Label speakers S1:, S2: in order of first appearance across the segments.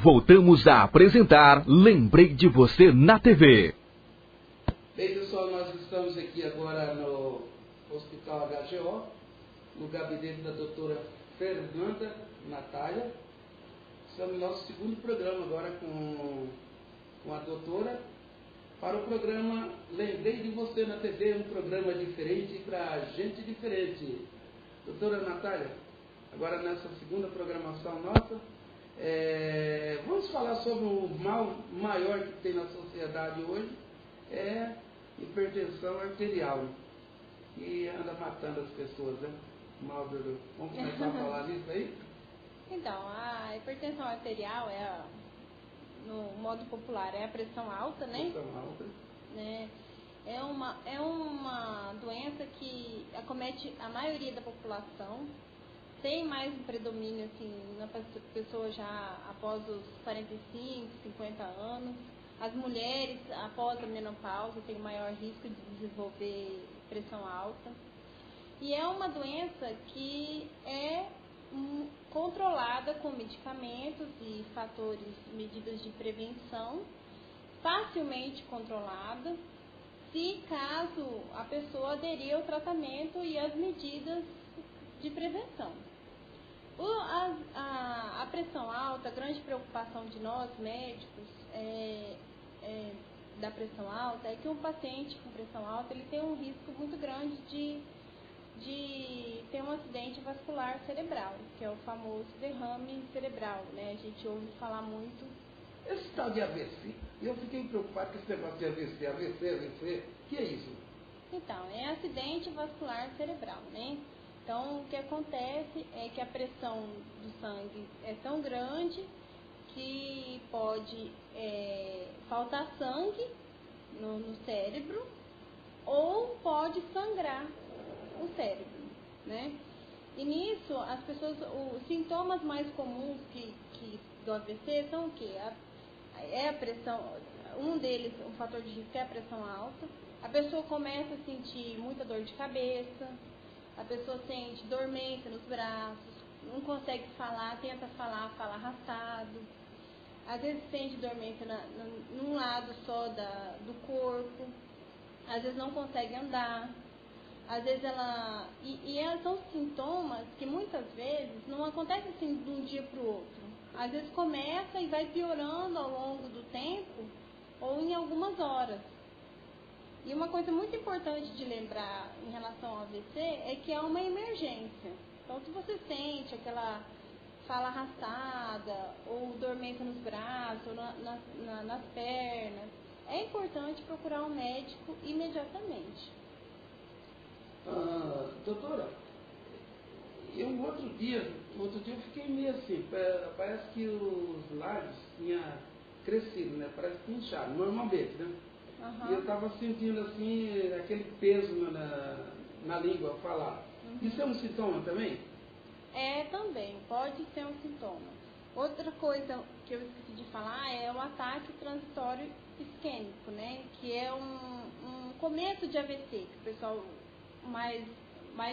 S1: Voltamos a apresentar Lembrei de Você na TV.
S2: Bem, pessoal, nós estamos aqui agora no Hospital HGO, no gabinete da doutora Fernanda Natália. Estamos no nosso segundo programa agora com a doutora, para o programa Lembrei de Você na TV, um programa diferente para gente diferente. Doutora Natália, agora nessa segunda programação nossa, vamos falar sobre o mal maior que tem na sociedade hoje, é hipertensão arterial, que anda matando as pessoas, né? Vamos começar a falar nisso aí?
S3: Então, a hipertensão arterial no modo popular, é a pressão alta, né?
S2: Pressão alta.
S3: Né? É uma doença que acomete a maioria da população. Tem mais um predomínio assim, na pessoa já após os 45, 50 anos. As mulheres, após a menopausa, têm maior risco de desenvolver pressão alta. E é uma doença que é controlada com medicamentos e fatores, medidas de prevenção, facilmente controlada, se caso a pessoa aderir ao tratamento e às medidas de prevenção. A pressão alta, a grande preocupação de nós médicos da pressão alta é que um paciente com pressão alta ele tem um risco muito grande de ter um acidente vascular cerebral, que é o famoso derrame cerebral, né? A gente ouve falar muito.
S2: Esse tal de AVC, eu fiquei preocupado com esse negócio de AVC, que é isso?
S3: Então, é acidente vascular cerebral, né? Então, o que acontece é que a pressão do sangue é tão grande que pode faltar sangue no cérebro ou pode sangrar o cérebro, né? E nisso, as pessoas, os sintomas mais comuns do AVC são o quê? A pressão, um deles, um fator de risco é a pressão alta. A pessoa começa a sentir muita dor de cabeça, a pessoa sente dormência nos braços, não consegue falar, tenta falar, fala arrastado. Às vezes sente dormência num lado só do corpo, às vezes não consegue andar. Às vezes são sintomas que muitas vezes não acontecem assim de um dia para o outro. Às vezes começa e vai piorando ao longo do tempo ou em algumas horas. E uma coisa muito importante de lembrar em relação ao AVC é que é uma emergência. Então, se você sente aquela fala arrastada ou dormência nos braços ou nas pernas, é importante procurar um médico imediatamente.
S2: Doutora, outro dia eu fiquei meio assim, parece que os lábios tinham crescido, né? Parece que incharam, normalmente, né?
S3: Uhum.
S2: E eu estava sentindo assim, aquele peso na língua ao falar.
S3: Uhum.
S2: Isso é um sintoma também?
S3: Também, pode ser um sintoma. Outra coisa que eu esqueci de falar é o ataque transitório isquêmico, né? Que é um começo de AVC, que o pessoal mais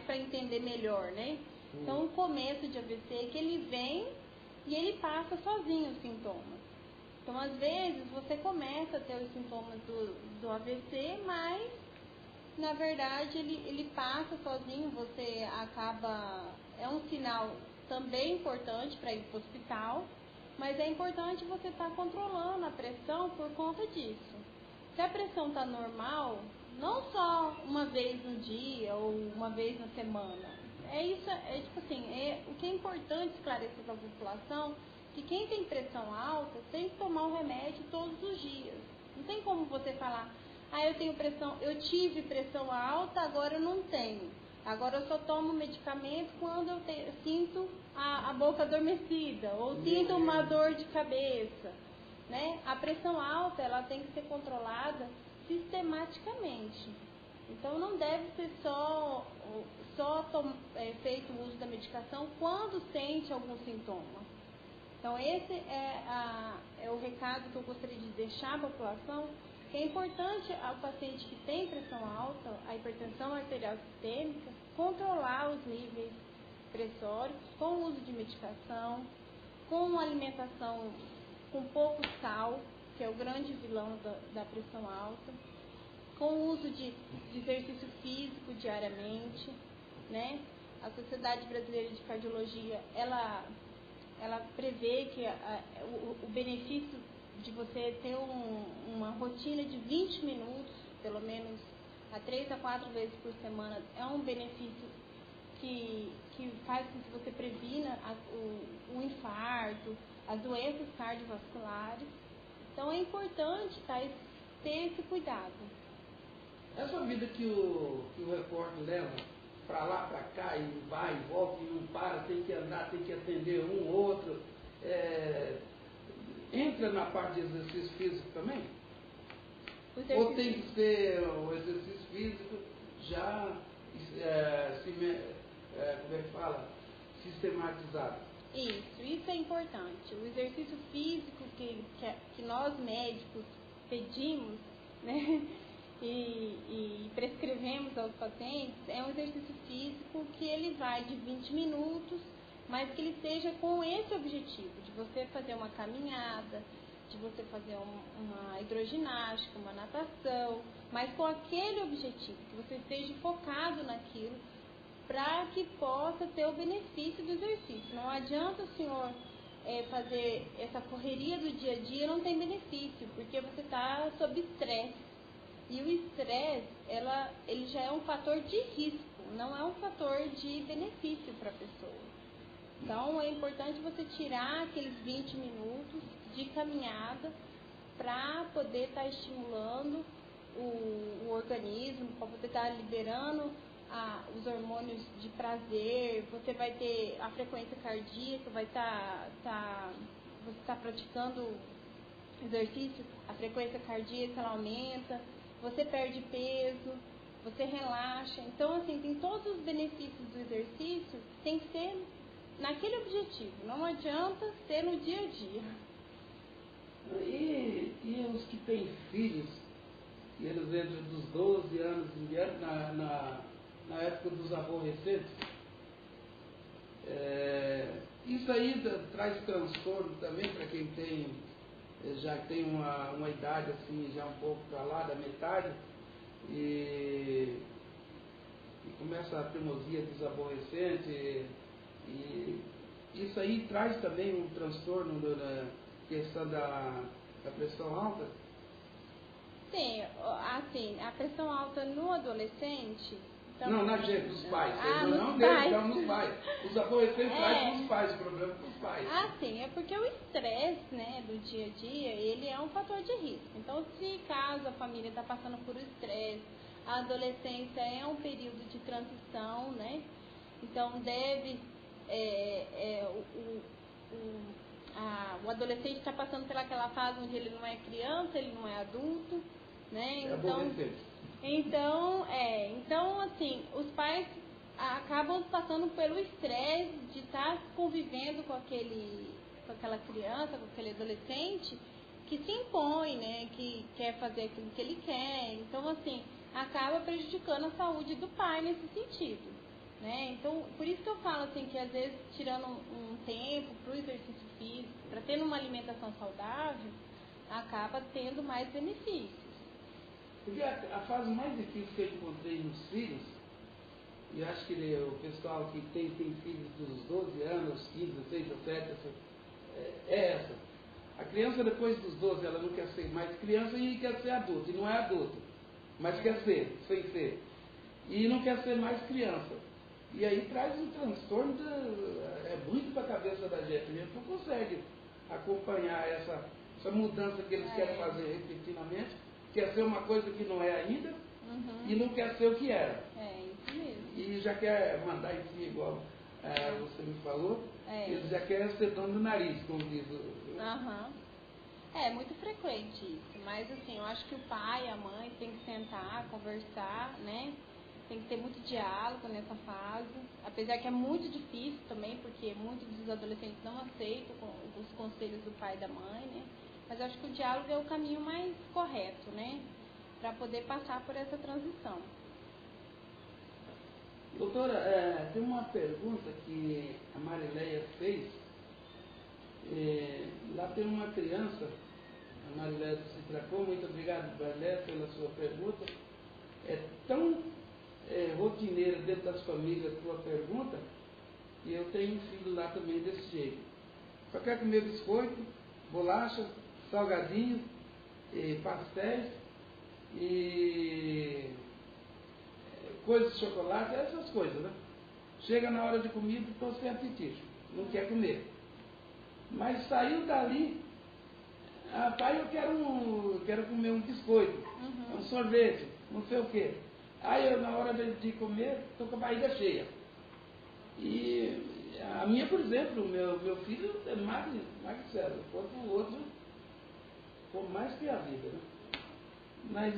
S3: para entender melhor, né? Então, o começo de AVC é que ele vem e ele passa sozinho os sintomas. Então, às vezes, você começa a ter os sintomas do AVC, mas, na verdade, ele passa sozinho, você acaba... É um sinal também importante para ir para o hospital, mas é importante você estar controlando a pressão por conta disso. Se a pressão está normal, não só uma vez no dia ou uma vez na semana. O que é importante esclarecer para a população que quem tem pressão alta tem que tomar um remédio todos os dias. Não tem como você falar, eu tive pressão alta, agora eu não tenho. Agora eu só tomo medicamento quando eu sinto a boca adormecida ou sinto uma dor de cabeça. Né? A pressão alta ela tem que ser controlada sistematicamente. Então não deve ser só feito o uso da medicação quando sente algum sintoma. Então esse é o recado que eu gostaria de deixar à população, que é importante ao paciente que tem pressão alta, a hipertensão arterial sistêmica, controlar os níveis pressóricos com o uso de medicação, com uma alimentação com pouco sal, que é o grande vilão da pressão alta, com o uso de exercício físico diariamente, né? A Sociedade Brasileira de Cardiologia, ela prevê que o benefício de você ter uma rotina de 20 minutos, pelo menos a 3 a 4 vezes por semana, é um benefício que faz com que você previna o infarto, as doenças cardiovasculares. Então é importante ter esse cuidado.
S2: Essa vida que o repórter leva para lá, para cá, e vai, e volta, e não para, tem que andar, tem que atender um ou outro, entra na parte de exercício físico também? Ou tem que ser o exercício físico já, como é que fala, sistematizado?
S3: Isso é importante. O exercício físico que nós médicos pedimos, né, e prescrevemos aos pacientes, é um exercício físico que ele vai de 20 minutos, mas que ele seja com esse objetivo, de você fazer uma caminhada, de você fazer uma hidroginástica, uma natação, mas com aquele objetivo, que você esteja focado naquilo, para que possa ter o benefício do exercício. Não adianta o senhor fazer essa correria do dia a dia, não tem benefício, porque você está sob estresse. E o estresse, ele já é um fator de risco, não é um fator de benefício para a pessoa. Então, é importante você tirar aqueles 20 minutos de caminhada para poder estar estimulando o organismo, para poder estar liberando os hormônios de prazer. Você vai ter a frequência cardíaca, vai você está praticando exercício, a frequência cardíaca ela aumenta, você perde peso, você relaxa. Então, assim, tem todos os benefícios do exercício, tem que ser naquele objetivo, não adianta ser no dia a dia.
S2: E os que têm filhos, e eles entram dos 12 anos em diante, na época dos aborrecentes, isso aí traz transtorno também para quem já tem uma idade assim, já um pouco para lá da metade, e começa a teimosia dos aborrecentes, e isso aí traz também um transtorno na questão da pressão alta?
S3: Sim, assim, a pressão alta no adolescente...
S2: Também, não, na gente, dos pais. Nos pais. Os aborrecentes trazem dos pais, o problema com os pais.
S3: Sim, é porque o estresse, né, do dia a dia, ele é um fator de risco. Então, se caso a família está passando por estresse, a adolescência é um período de transição, né? Então, deve... o adolescente está passando pelaquela fase onde ele não é criança, ele não é adulto, né? Então, assim, os pais acabam passando pelo estresse de estar convivendo com aquela criança, com aquele adolescente que se impõe, né? Que quer fazer aquilo que ele quer. Então, assim, acaba prejudicando a saúde do pai nesse sentido, né? Então, por isso que eu falo assim que às vezes tirando um tempo para o exercício físico, para ter uma alimentação saudável, acaba tendo mais benefícios.
S2: Porque a fase mais difícil que eu encontrei nos filhos, e acho que o pessoal que tem filhos dos 12 anos, 15, 16, 17, é essa. A criança depois dos 12, ela não quer ser mais criança e quer ser adulto, e não é adulto, mas quer ser, sem ser. E não quer ser mais criança. E aí traz um transtorno, é muito para a cabeça da gente mesmo, não consegue acompanhar essa mudança que eles querem fazer repentinamente, quer ser uma coisa que não é ainda, e não quer ser o que era.
S3: Isso mesmo.
S2: E já quer mandar em si, igual você me falou, eles já querem ser dono do nariz, como diz o...
S3: É muito frequente isso, mas assim, eu acho que o pai e a mãe tem que sentar, conversar, né? Tem que ter muito diálogo nessa fase, apesar que é muito difícil também, porque muitos dos adolescentes não aceitam os conselhos do pai e da mãe, né? Mas eu acho que o diálogo é o caminho mais correto, né? Para poder passar por essa transição.
S2: Doutora, tem uma pergunta que a Marileia fez, Lá tem uma criança, a Marilé se tracou, muito obrigado, Marilé, pela sua pergunta. É tão rotineira dentro das famílias a sua pergunta, e eu tenho um filho lá também desse jeito. Só quer comer biscoito, bolacha, salgadinho, pastéis e coisas de chocolate, essas coisas, né? Chega na hora de comida, estou sem apetite, não quer comer. Mas saiu dali, pai, eu quero comer um biscoito, um sorvete, não sei o quê. Aí eu, na hora de comer, estou com a barriga cheia. E a minha, por exemplo, meu filho é magricelo, enquanto o outro come mais que a vida, né? Mas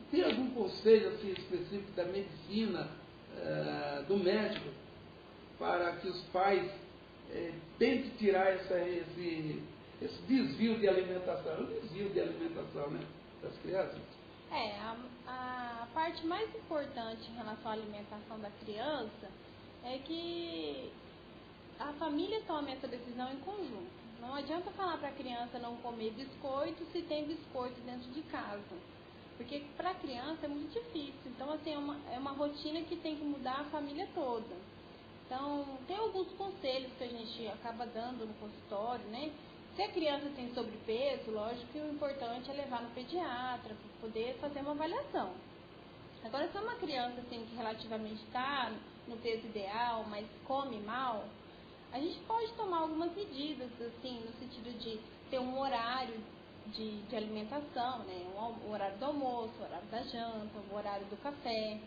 S2: tem algum conselho assim, específico da medicina, do médico, para que os pais tentem tirar esse desvio de alimentação? Um desvio de alimentação, né, das crianças?
S3: A parte mais importante em relação à alimentação da criança é que a família tome essa decisão em conjunto. Não adianta falar para a criança não comer biscoito se tem biscoito dentro de casa. Porque para a criança é muito difícil. Então, assim, é uma rotina que tem que mudar a família toda. Então, tem alguns conselhos que a gente acaba dando no consultório, né? Se a criança tem sobrepeso, lógico que o importante é levar no pediatra para poder fazer uma avaliação. Agora, se é uma criança assim, que relativamente está no peso ideal, mas come mal, a gente pode tomar algumas medidas, assim, no sentido de ter um horário de alimentação, né? O horário do almoço, o horário da janta, o horário do café.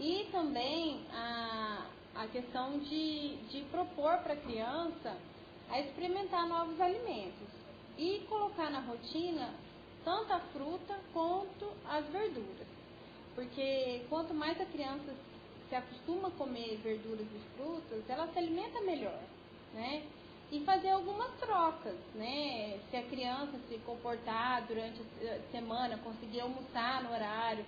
S3: E também a questão de propor para a criança a experimentar novos alimentos e colocar na rotina tanto a fruta quanto as verduras. Porque quanto mais a criança se acostuma a comer verduras e frutas, ela se alimenta melhor, né? E fazer algumas trocas, né? Se a criança se comportar durante a semana, conseguir almoçar no horário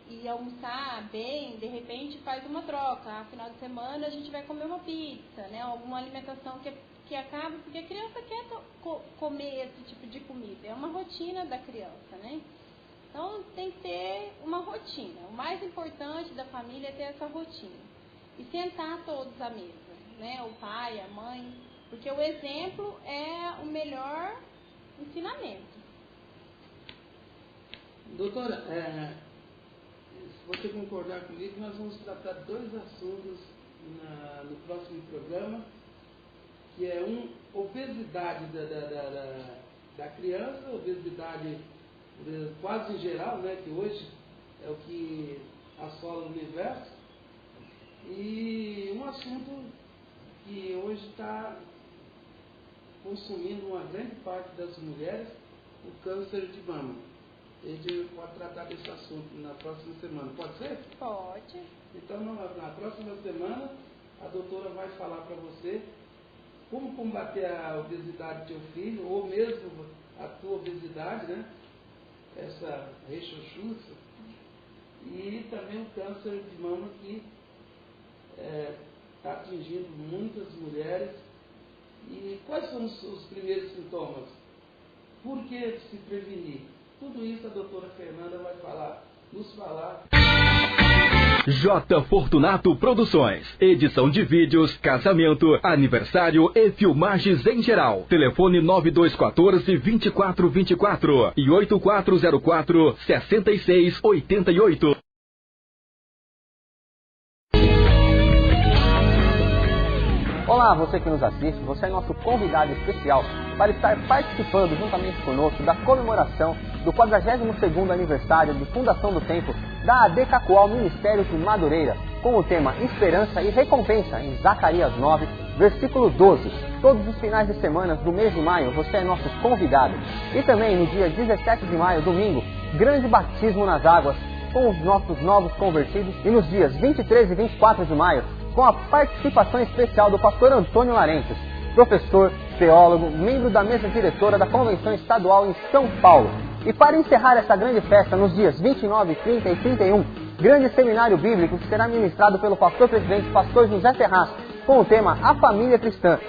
S3: e almoçar bem, de repente faz uma troca. Final de semana a gente vai comer uma pizza, né? Alguma alimentação que acaba, porque a criança quer comer esse tipo de comida. É uma rotina da criança, né? Então tem que ter uma rotina. O mais importante da família é ter essa rotina. E sentar todos à mesa. Né, o pai, a mãe, porque o exemplo é o melhor ensinamento.
S2: Doutora, se você concordar comigo, nós vamos tratar dois assuntos no próximo programa, que é obesidade da criança, obesidade quase em geral, né, que hoje é o que assola o universo, e um assunto que hoje está consumindo uma grande parte das mulheres, o câncer de mama. A gente pode tratar desse assunto na próxima semana, pode ser?
S3: Pode.
S2: Então, na próxima semana, a doutora vai falar para você como combater a obesidade do teu filho, ou mesmo a tua obesidade, né? Essa rechonchuça. E também o câncer de mama que está atingindo muitas mulheres. E quais são os primeiros sintomas? Por que se prevenir? Tudo isso a doutora Fernanda vai nos falar.
S1: J. Fortunato Produções. Edição de vídeos, casamento, aniversário e filmagens em geral. Telefone 9214-2424 e 8404-6688.
S4: Olá, você que nos assiste, você é nosso convidado especial para estar participando juntamente conosco da comemoração do 42º aniversário de Fundação do Tempo da AD Cacoal Ministério de Madureira, com o tema Esperança e Recompensa, em Zacarias 9, versículo 12. Todos os finais de semana do mês de maio você é nosso convidado. E também no dia 17 de maio, domingo, grande batismo nas águas com os nossos novos convertidos. E nos dias 23 e 24 de maio, com a participação especial do pastor Antônio Larentes, professor, teólogo, membro da mesa diretora da Convenção Estadual em São Paulo. E para encerrar essa grande festa, nos dias 29, 30 e 31, grande seminário bíblico que será ministrado pelo pastor-presidente, pastor José Ferraz, com o tema A Família Cristã.